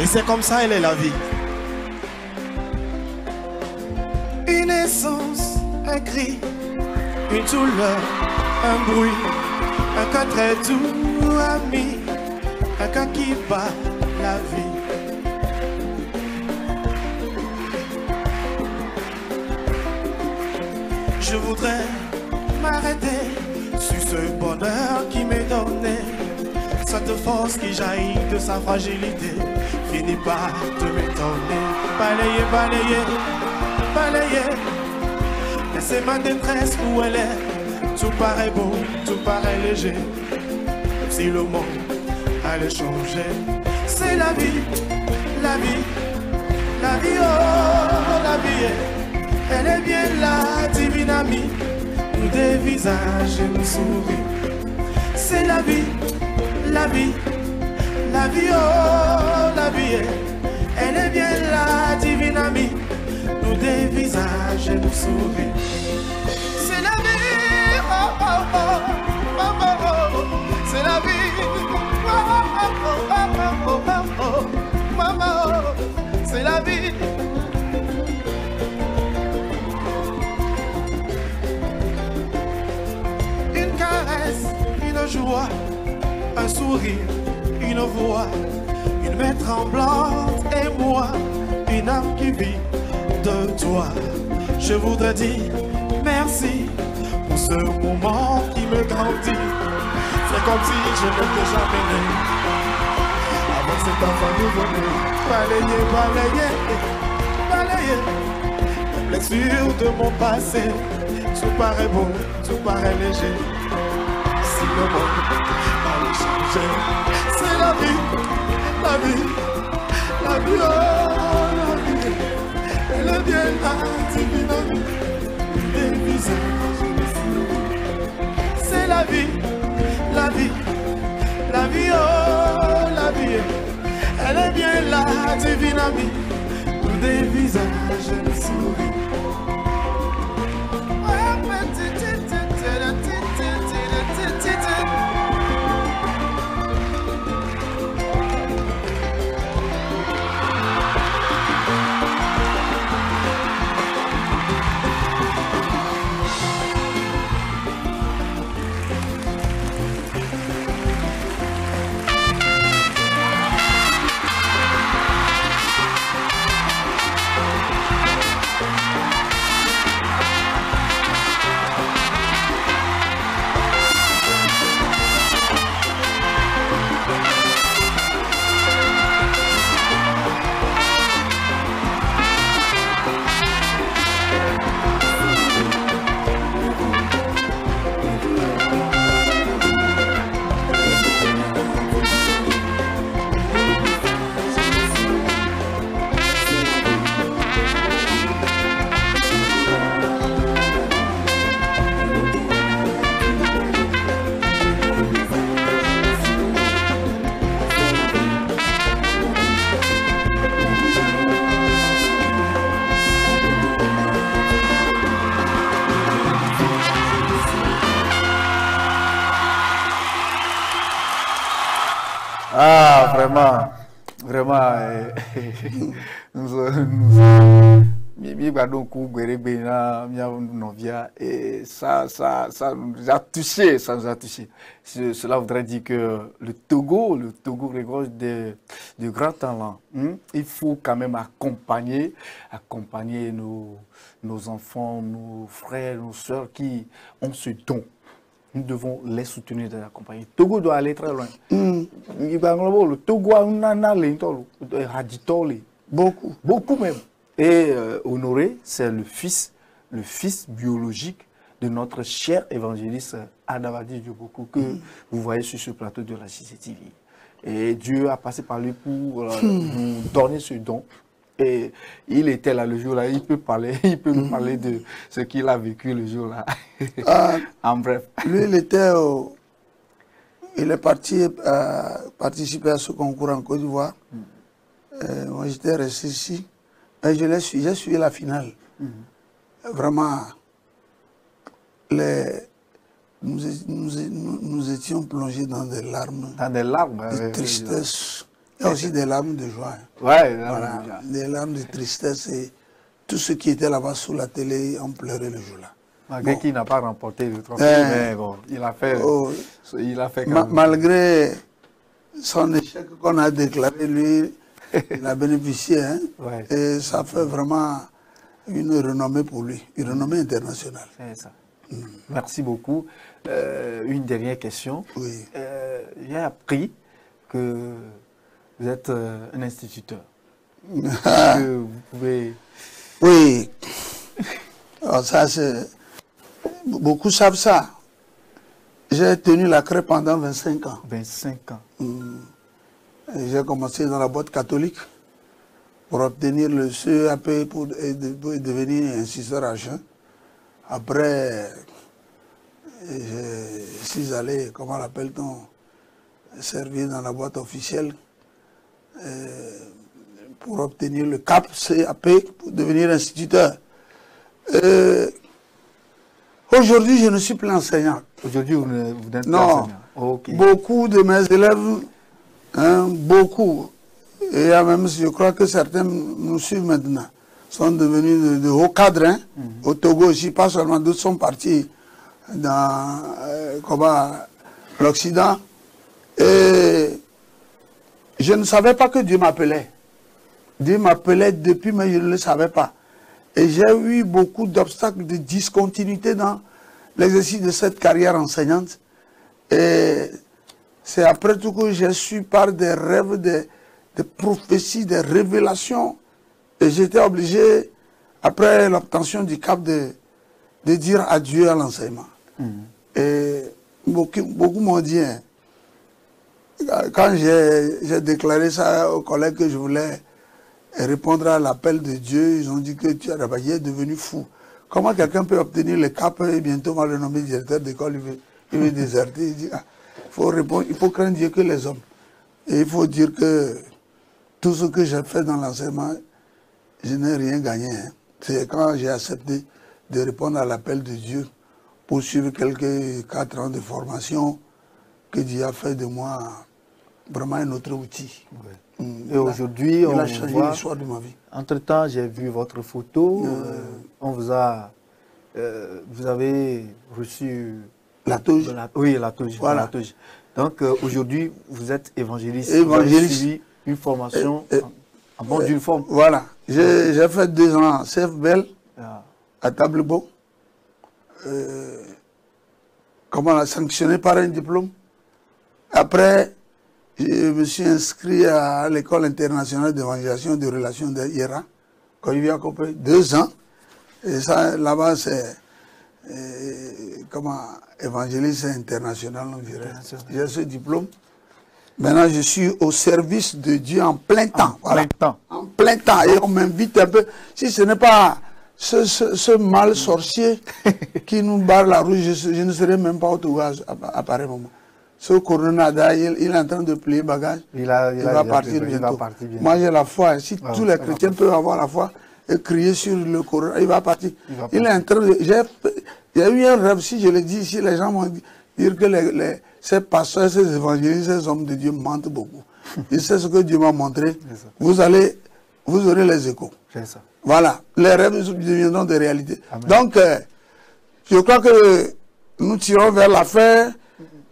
Et c'est comme ça, elle est la vie. Une essence, un cri, une douleur, un bruit, un cœur très doux, ami, un cœur qui bat la vie. Je voudrais m'arrêter sur ce bonheur qui m'est donné. Cette force qui jaillit de sa fragilité finit par te m'étonner. Balayer, balayer, balayer. Laissez ma détresse où elle est. Tout paraît beau, tout paraît léger. Si le monde allait changer, c'est la vie, la vie, la vie, oh, la vie est. Elle est bien là, divine amie, nous des visages et nous sourires. C'est la vie, la vie, la vie, oh, la vie. Elle est bien la divine amie, nous des visages et nous sourires. C'est la vie, oh, oh, oh, oh, oh, oh. C'est la vie, oh, oh, oh, oh, oh, oh, oh, oh. C'est la vie. Une caresse, une joie, un sourire, une voix, une main tremblante et moi, une âme qui vit de toi. Je voudrais dire merci pour ce moment qui me grandit. C'est comme si je n'étais jamais né. Avec cet enfant nouveau-né, balayer, balayer, balayer les blessures de mon passé. Tout paraît beau, tout paraît léger. Si le monde allait changer, c'est la vie, la vie, la vie, oh, la vie. Elle est bien la divine amie, des visages. C'est la vie, la vie, la vie, oh, la vie. Elle est bien la divine amie, tous des visages de souris. Ah, vraiment, vraiment, et ça nous a touché, ça nous a touché. Cela voudrait dire que le Togo regorge de grands talents. Il faut quand même accompagner nos enfants, nos frères, nos sœurs qui ont ce don. Nous devons les soutenir et les accompagner. Le Togo doit aller très loin. Le Togo a beaucoup. Beaucoup même. Et Honoré, c'est le fils biologique de notre cher évangéliste Adavadi Djoboku que vous voyez sur ce plateau de la CCTV. Et Dieu a passé par lui pour nous donner ce don. Et il était là le jour-là, il peut nous parler de ce qu'il a vécu le jour-là. En bref. Lui, il est parti participer à ce concours en Côte d'Ivoire. Moi, j'étais resté ici. Et j'ai suivi la finale. Vraiment, nous étions plongés dans des larmes. Dans des larmes. De tristesse. Il y a aussi des larmes de joie. Ouais, voilà, des larmes de tristesse. Et tous ceux qui étaient là-bas sous la télé ont pleuré le jour-là. Malgré qu'il n'a pas remporté le trophée, mais bon, il a fait quand même. Malgré son échec qu'on a déclaré, lui, il a bénéficié. Hein, ouais. Et ça fait vraiment une renommée pour lui, une renommée internationale. C'est ça. Merci beaucoup. Une dernière question. Oui. J'ai appris que vous êtes un instituteur. Que vous pouvez... Oui. Alors ça, c'est... Beaucoup savent ça. J'ai tenu la crêpe pendant 25 ans. 25 ans. J'ai commencé dans la boîte catholique pour obtenir le CEAP pour devenir instituteur adjoint. Après, je suis allé, comment l'appelle-t-on, servir dans la boîte officielle pour obtenir le CAP pour devenir instituteur. Aujourd'hui, je ne suis plus enseignant. Aujourd'hui, vous n'êtes plus non. enseignant. Okay. Beaucoup de mes élèves, beaucoup, et même je crois que certains nous suivent maintenant, sont devenus de hauts cadres, au Togo aussi, pas seulement, d'autres sont partis dans l'Occident. Et je ne savais pas que Dieu m'appelait. Dieu m'appelait depuis, mais je ne le savais pas. Et j'ai eu beaucoup d'obstacles, de discontinuité dans l'exercice de cette carrière enseignante. Et c'est après tout que j'ai su par des rêves, des prophéties, des révélations. Et j'étais obligé, après l'obtention du CAP, de dire adieu à l'enseignement. Et beaucoup m'ont dit, quand j'ai déclaré ça aux collègues que je voulais répondre à l'appel de Dieu, ils ont dit que tu es devenu fou. Comment quelqu'un peut obtenir le CAP et bientôt on va le nommer directeur d'école, il veut déserter. Il dit, il faut craindre Dieu que les hommes. Et il faut dire que tout ce que j'ai fait dans l'enseignement, je n'ai rien gagné. C'est quand j'ai accepté de répondre à l'appel de Dieu pour suivre quelques 4 ans de formation que Dieu a fait de moi vraiment un autre outil. Ouais. Et aujourd'hui, on a changé l'histoire de ma vie. Entre-temps, j'ai vu votre photo. On vous a... vous avez reçu... La touche. Oui, la touche. Voilà. La touche. Donc aujourd'hui, vous êtes évangéliste. Évangéliste. Vous avez suivi une formation en bonne d'une forme. Voilà. J'ai fait 2 ans à CFBL, à Tablebo. Comment on a sanctionné par un diplôme. Après, je me suis inscrit à l'école internationale d'évangélisation de relations de IRA, quand il y a 2 ans. Et ça, là-bas, c'est évangéliste international, on dirait. J'ai ce diplôme. Maintenant, je suis au service de Dieu en plein temps. Voilà. En plein temps. Et on m'invite un peu. Si ce n'est pas ce mal sorcier qui nous barre la route, je ne serai même pas au Togo à pareil moment. Ce coronada, il est en train de plier bagage. Il va partir bientôt. Moi, j'ai la foi. Si tous les chrétiens peuvent avoir la foi et crier sur le coronada, il va partir. Il est en train de... Il y a eu un rêve, si je le dis ici, les gens vont dire que ces pasteurs, ces évangélistes, ces hommes de Dieu mentent beaucoup. Et c'est ce que Dieu m'a montré. Vous aurez les échos. Ça. Voilà, les rêves deviendront des réalités. Amen. Donc, je crois que nous tirons vers la fin.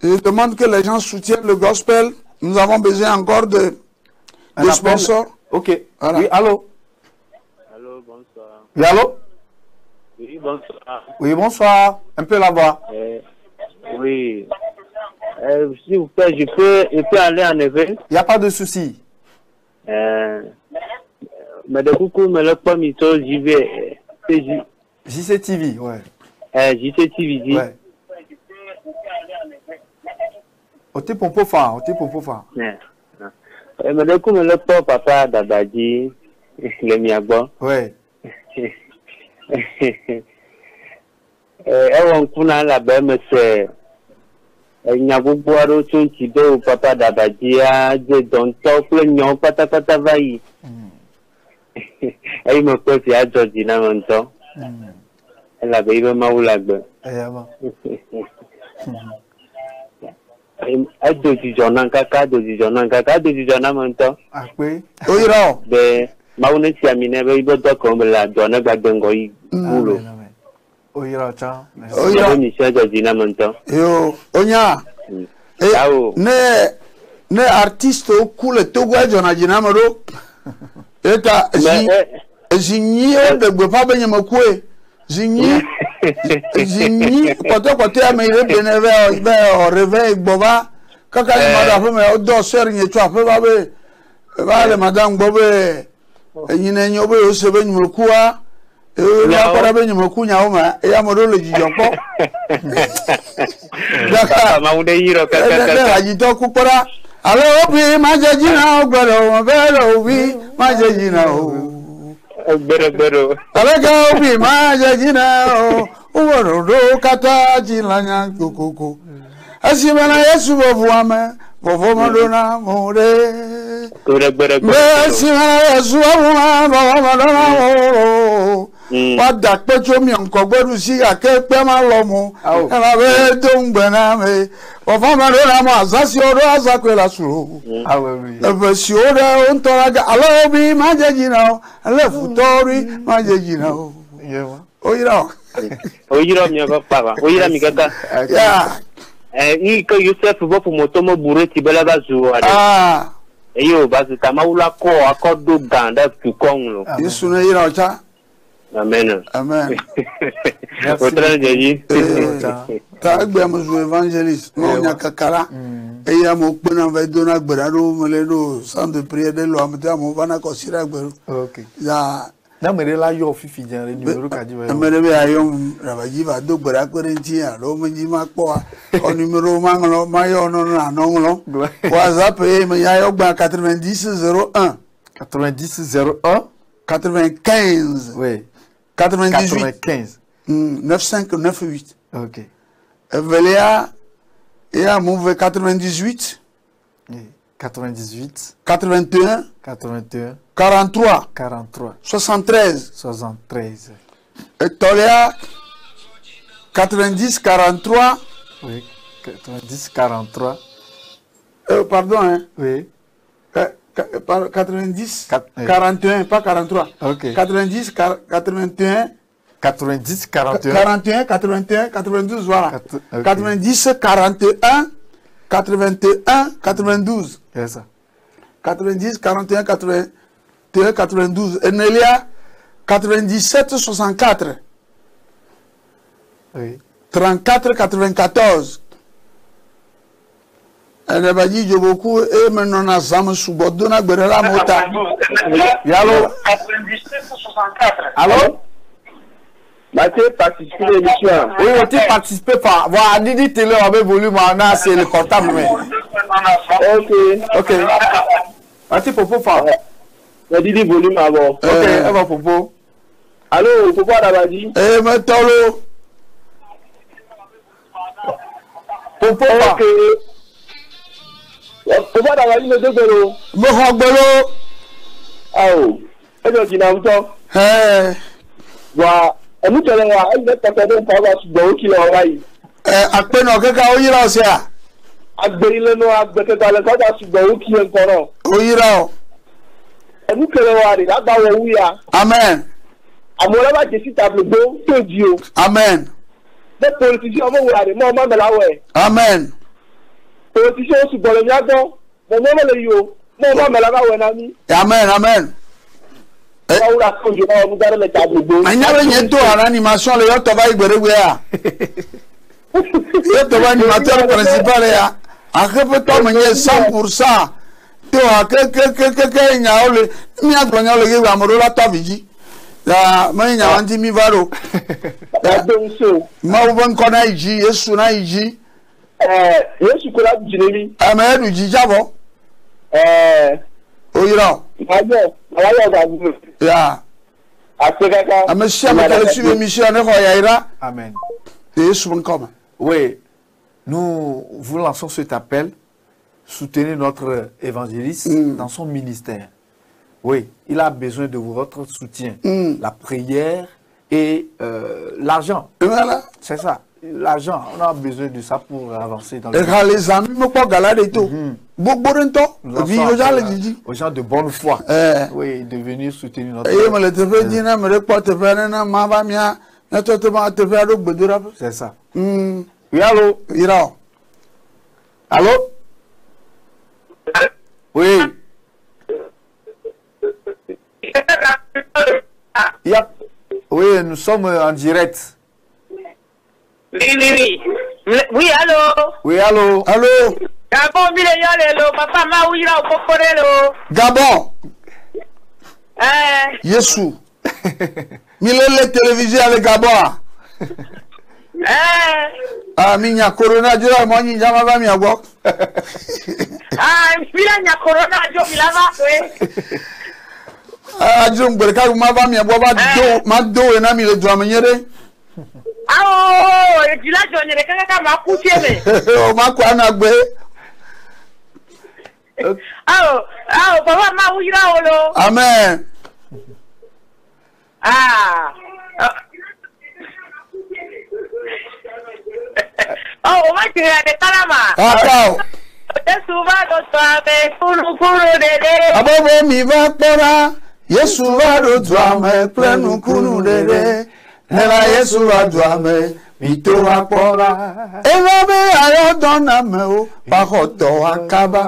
Je demande que les gens soutiennent le gospel. Nous avons besoin encore de sponsors. Ok. Voilà. Oui, allô? Allô, bonsoir. Oui, allô? Oui, bonsoir. Oui, bonsoir. Un peu là-bas. Oui. S'il vous plaît, je peux aller en éveil? Il n'y a pas de souci. Mais de coucou, mais le premier tour, j'y vais. JC TV, ouais. JC TV, ouais. Oti pompo fa. Mais de coup, mais le papa d'Abadi, le miagbo. Ouais. On kuna la belle, c'est Nyabubuaro Tuntido, papa d'Abadia, de Don Tople, Nyon, Patapata Vaï. Et il me peut faire Georgina Monto. Elle a baby Maoulagbe. Doji Jonan Kaka, Doji Jonan Kaka, Doji Jonan Monto. Ah oui. Oui, non. De Maounet Siamine, Baby comme la Jonan Badengoy. Oui, Racha. Oui, Georgina Monto. Yo, Onya. Ne artiste au cou le Togo Jonadina Maro. Eta Zigni de Gwepa Benyamakwe. Zigni côté américain bénévole au réveil Boba. Kaka madame mais au dosseur n'y tu as fait va madame Bobé. N'y n'est n'y au sebe n'y me quoi. La parabe n'y me counya oma et amoro le jijoko. D'accord. Maoudéiro kaka. Agito kupara. Alo obi majajina ogbero vero obi majajina o. Bero. Alega obi majajina Oworo kata jilanya kokoko. Asimana Yesu bovuame, bovomadona more. Asimana Yesu bovuame, bovomadona more. Wada pecho mi onko gbedu si akepe ma lomo. Ela be dongbena me. Bovomadona mo azasi odo azakwela suro. Hallelujah. Ebe si odo ontoraga alobi majejina. Alefutori majejina. Oyira. Oyira mi papa. Oyira mi kaka. Yeah. Iko Yusuf bofu motomo bureti belaga zuwa. Ah. Eyo bazi kamaula ko akodo ganda tukonglo. Yesu na yira ocha. Amen. Amen. Otra jeji. Ta gbe amuzu evangelist no nya kakara. Eya mo pena ve dona gbadaro meledo centre de prière de lo amta mo bana ko sira gbero. Okay. Ya Na mere la yo fifi jan le numéro ka jiwe. mere be ayon rabaji ba do gbara korenti ya lo mo ji ma po o numéro ma nglo ma yo no na no nglo. WhatsApp e me ya yo gba 90 01 90 01 95. Oui. 98 95. 9598. OK. Velia et à Mouve 98 98 81 81 43 43 73 73. et Tolia 90 43 Oui. 90 43. Pardon hein. Oui. 90 41 pas 43. OK. 90 81 90 41 41 81 92 voilà. Okay. 90 41 81 92. C'est ça. 90 41 81 92. Et Nelia 97 64 Oui. 34 94. Elle va dire beaucoup et maintenant on a Zam Subodona Berela Mota. Allô? 97 64. Allô? Mathieu participe à l'émission. Oui, on t'a participé par voilà Didi télé avec volume en c'est le portable mais. OK. OK. Mathieu Popo fa. Didi volume avant. OK, on va Popo. Allô, Popo Adabadi. Eh Metolo. Popo fa. OK. Popo Adabadi me dogolo. Mo hogbelo. Ah oh. Ejo jinauto. Eh. Wa emu tele wa e ta ko don pa wa sugbon o ki lo wa yi. Apeno keka oyira o se a. Agberi le no agbete dale ko da sugbon o ki en kono. Oyira o. Emu tele wa ri agba wo wi ya. Amen. Amola ba je sita gbo to ji o. Amen. The politician mo wa ri mo ma mela we. Amen. Politician o sugbon le mi agbo. Mo mo le yo. Mo ma mela ba we na mi. Amen. Amen. Ora ko jo mo dare le ta gbo. Anyale nye to ara animation le yo to ba igberegbe a. Yo to ba animateur principal ya. Akepe to me nye 100%. To ke nya ole mi agbonya ole ge amoro la to biji. Ya me nya wanti mi varo. Da don so. Ma wo ban ko na iji Yesu na iji. Yesu ko la jinemi. Amen ji jabo. Oyira. Ayo da bu. Ya. Asekaka. Amesia me kale su émission ne ho ya ira. Amen. Yesu ban comme. Oui. Nous vous lançons cet appel. Soutenez notre évangéliste dans son ministère. Oui, il a besoin de votre soutien. La prière et l'argent. Voilà. C'est ça. L'argent, on a besoin de ça pour avancer dans le Et les amis me ko galade to. Boborento. Vi yo jale jiji. aux gens de bonne foi. Oui, de venir soutenir notre. Et me le te fait dina me le porte faire na ma ba mia. Na to te ba te faire do gbedura. C'est ça. Oui, allô? Ira. Allô? Oui. Oui, nous sommes en direct. Oui, allô? Oui, allô? Allô? Gabon, papa, ma oui, là, au Gabon. Yesu. Milele télévision avec Gabon. Ah, minya corona jura mo nyi jama ba mi agbo. Mila nya corona jo milava Ah, jom gbere ka ma ba mi agbo ba do e na mi le do amenyere. Ah, oh, tu l'as donné, quelqu'un m'a couché, mais. On m'a quoi, Nagbe? Ah, papa, m'a ouïe là, Amen. Ah. Oh, on va tirer des calama. Attends. Abobo mi va pora. Yesu va do dwame plenu kunu dede. Nela Yesu va dwame mi to va pora. Eva be ayo dona me o ba hoto akaba.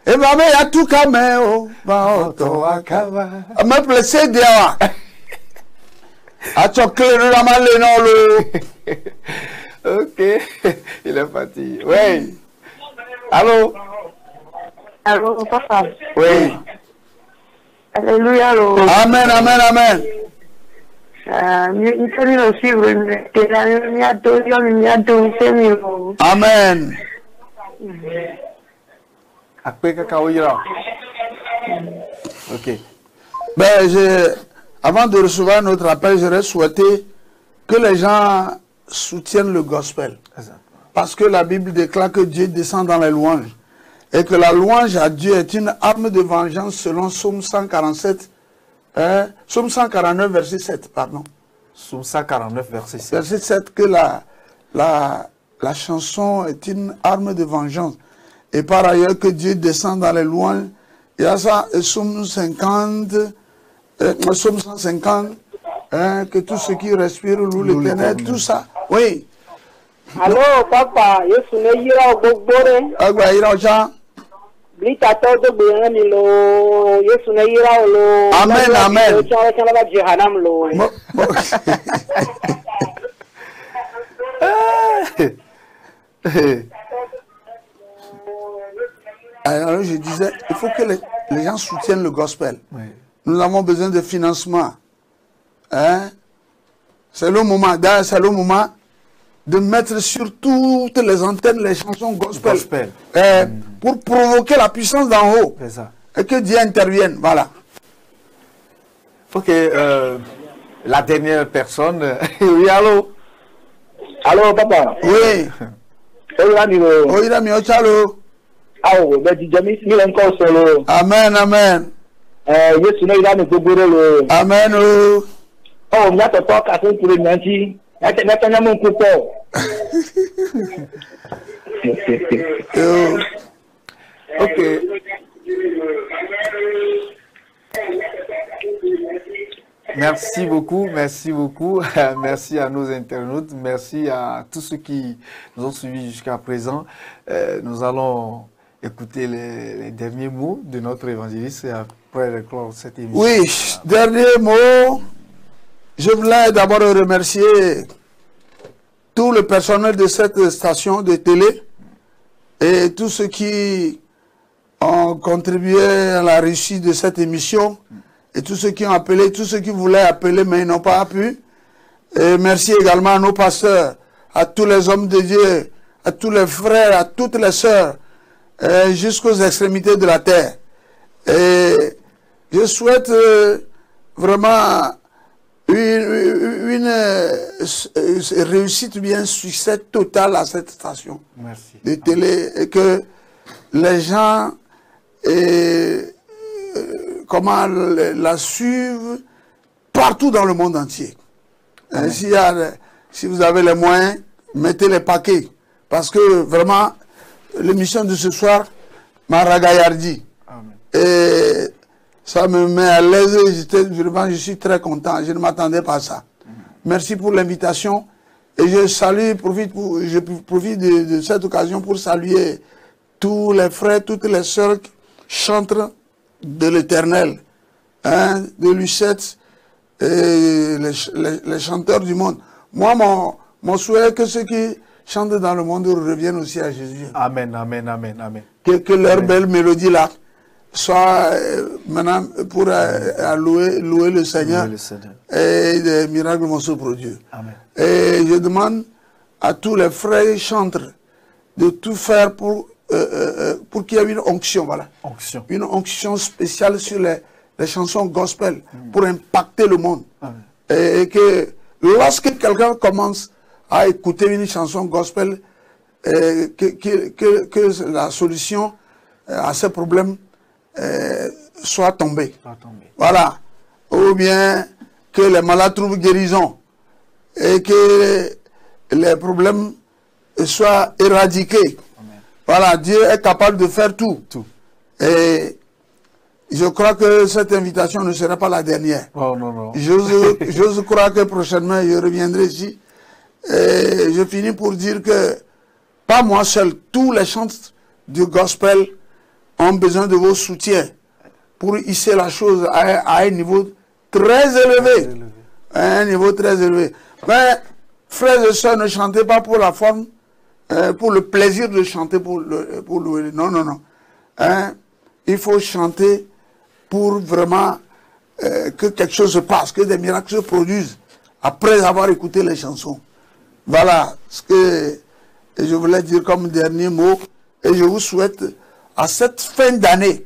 Eva be atuka me o ba hoto akaba. Me blessé dia. A chokle la male no lo. Ok, il est parti. Oui. Allô? Allô, papa. Oui. Alléluia, allô. Amen, amen, amen. Amen. Après Kakaouira. Ok. Ben, avant de recevoir notre appel, j'aurais souhaité que les gens soutiennent le gospel. Parce que la Bible déclare que Dieu descend dans les louanges. Et que la louange à Dieu est une arme de vengeance selon Psaume 147, Psaume 149, verset 7, pardon. Psaume 149, verset 7. Verset 7, que la chanson est une arme de vengeance. Et par ailleurs, que Dieu descend dans les louanges. Il y a ça, Psaume 50, Psaume 150, que tout ce qui respire loue l'Éternel, tout ça. Oui. Allô, papa, Yesu ne yira ogbore. Agba ira ocha. Blita todo beyani lo. Yesu ne yira lo. Amen, amen. Ocha ocha la jehanam lo. Alors je disais, il faut que les gens soutiennent le gospel. Oui. Nous avons besoin de financement. Hein? C'est le moment, d'ailleurs, c'est le moment de mettre sur toutes les antennes les chansons gospel. Pour provoquer la puissance d'en haut. C'est ça. Et que Dieu intervienne. Voilà. Ok, la dernière personne. Oui, allô? Allô, papa. Oui. Oh, il a mis au chalo. Ah, ben, dis jamais, il est encore solo. Amen, amen. Yesu ne yira me gbogbo lo. Amen. Oh. Oh, mi ato to ka fun pure nyanti. Nata nya mo nkupo. Ok. Merci beaucoup, merci beaucoup. Merci à nos internautes, merci à tous ceux qui nous ont suivis jusqu'à présent. Nous allons écouter les derniers mots de notre évangéliste et après clore cette émission. Oui, dernier mot. Je voulais d'abord remercier tout le personnel de cette station de télé et tous ceux qui ont contribué à la réussite de cette émission et tous ceux qui ont appelé, tous ceux qui voulaient appeler mais ils n'ont pas pu. Et merci également à nos pasteurs, à tous les hommes de Dieu, à tous les frères, à toutes les sœurs, jusqu'aux extrémités de la terre. Et je souhaite vraiment une réussite, bien succès total à cette station de télé et que les gens comment la suivent partout dans le monde entier. Si vous avez les moyens, mettez les paquets parce que vraiment l'émission de ce soir m'a ragaillardi et ça me met à l'aise. Je suis très content. Je ne m'attendais pas à ça. Merci pour l'invitation. Et je salue, je profite de cette occasion pour saluer tous les frères, toutes les sœurs qui chantent de l'Éternel, hein, de Lucette et les chanteurs du monde. Moi, mon souhait est que ceux qui chantent dans le monde reviennent aussi à Jésus. Amen, amen, amen, amen. Que leur belle mélodie là soit maintenant pour louer le Seigneur, et des miracles vont se produire. Amen. Et je demande à tous les frères chanteurs de tout faire pour qu'il y ait une onction, voilà. Une onction spéciale sur les chansons gospel pour impacter le monde. Amen. Et que lorsque quelqu'un commence à écouter une chanson gospel, que la solution à ces problèmes soit tombée. Voilà. Ou bien que les malades trouvent guérison et que les problèmes soient éradiqués. Amen. Voilà, Dieu est capable de faire tout. Et je crois que cette invitation ne sera pas la dernière. Oh, non, non. J'ose croire que prochainement je reviendrai ici. Et je finis pour dire que, pas moi seul, tous les chants du gospel ont besoin de vos soutiens pour hisser la chose à un niveau très élevé. À un niveau très élevé. Mais, frères et sœurs, ne chantez pas pour la forme, pour le plaisir de chanter pour le non, non, non. Hein? Il faut chanter pour vraiment que quelque chose se passe, que des miracles se produisent après avoir écouté les chansons. Voilà ce que je voulais dire comme dernier mot. Et je vous souhaite à cette fin d'année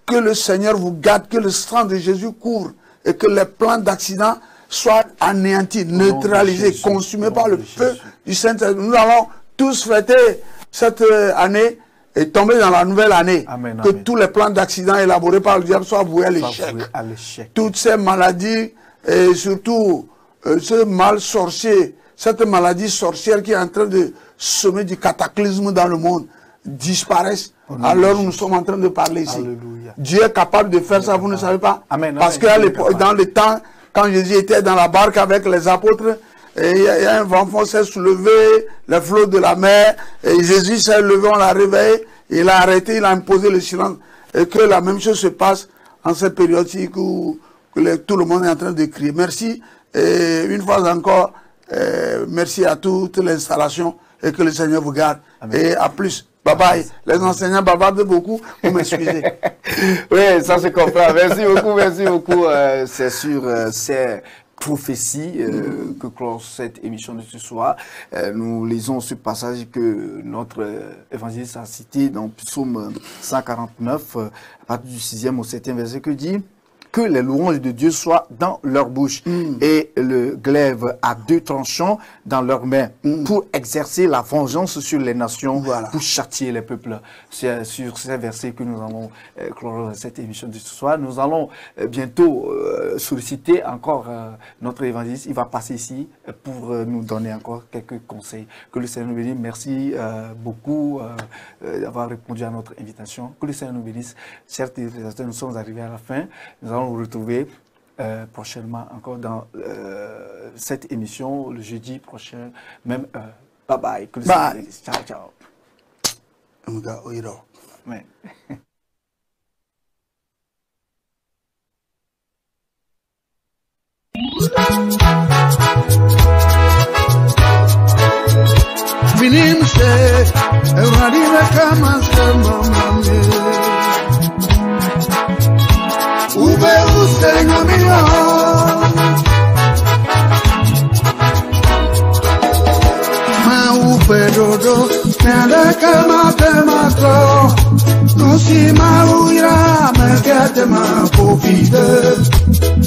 que le Seigneur vous garde, que le sang de Jésus couvre et que les plans d'accident soient anéantis, neutralisés, consumés par le feu du Saint-Esprit. Nous allons tous fêter cette année et tomber dans la nouvelle année. Amen, que amen. tous les plans d'accident élaborés par le diable soient voués à l'échec. Toutes ces maladies et surtout ce mal sorcier, cette maladie sorcière qui est en train de semer du cataclysme dans le monde, disparaissent à l'heure où nous sommes en train de parler ici. Alléluia. Dieu est capable de faire ça, vous ne savez pas. Amen, parce que dans le temps, quand Jésus était dans la barque avec les apôtres, il y a un vent fort s'est soulevé, les flots de la mer, et Jésus s'est levé, on l'a réveillé, il a arrêté, il a imposé le silence. Et que la même chose se passe en cette période où tout le monde est en train de crier. Merci, et une fois encore, merci à toute l'installation, et que le Seigneur vous garde. Amen. Et à plus. Bye bye. Les enseignants bavardent beaucoup, vous m'excusez. Oui, ça se comprend. Merci beaucoup, merci beaucoup. C'est sur ces prophéties que clôt cette émission de ce soir. Nous lisons ce passage que notre évangéliste a cité dans Psaume 149, à partir du 6e au 7e verset, que dit que les louanges de Dieu soient dans leur bouche et le glaive à deux tranchants dans leurs mains pour exercer la vengeance sur les nations, pour châtier les peuples. C'est sur ces versets que nous allons clore cette émission de ce soir. Nous allons bientôt solliciter encore notre évangéliste. Il va passer ici pour nous donner encore quelques conseils. Que le Seigneur nous bénisse. Merci beaucoup d'avoir répondu à notre invitation. Que le Seigneur nous bénisse. Chers téléspectateurs, nous sommes arrivés à la fin. Nous allons vous retrouver prochainement encore dans cette émission, le jeudi prochain, même heure. Bye bye. Que le Seigneur nous bénisse. Ciao, ciao. Amen. Vinimse, Evanina Kamase Mamame. Ube Usengamio. Upedodo, nada kamate mato, no si mauira, megate ma popide,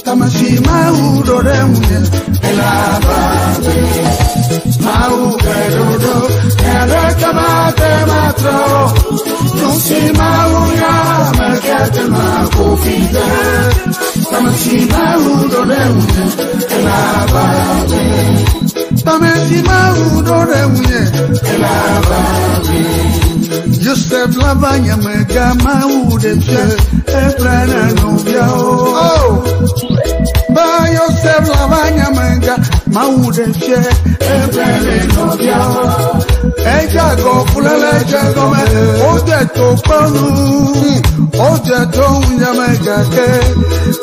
tamasi maudo remune, elabade, maupedodo, nada kamate mato, no si mauira, megate ma popide, tamasi maudo remune, elabade. Tamesi maudo de unye Joseph lavanya mega maude che Ebrana novia oh Ba Joseph lavanya mega maude che Ebrana novia Eja go fulele jago me Oje to panu Oje to unya mega ke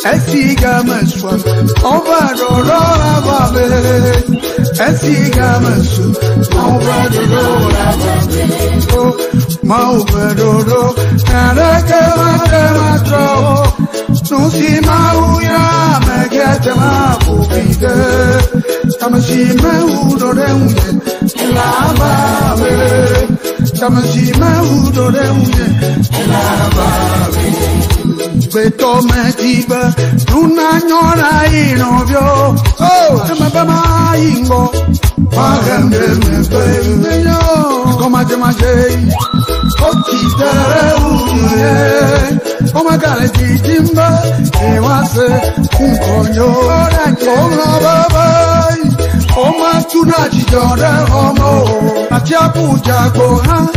Esiga meswa Ova do la babe Esiga mesu Ova do la babe Maupedodo Nareke matro Nusi mauya Megete mapupide Tamasi meudo de unye La babe Tamasi meudo de unye La babe beto metibe Luna nyona inovyo Oh, mabama ingo Magemde mepe Koma temajei Okitere uye Koma kale tijimba Ewase unkonyo Koma babai Oma tunaji jode homo Achapu jago ha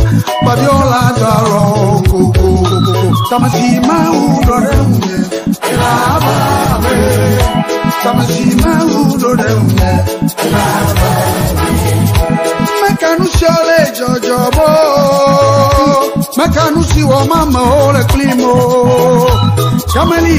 Babiola daro koko Tamasima udore unye Rababe Tamasima udore unye Rababe Mekanu shole jojobo Mekanu siwa mama ole klimo Kameli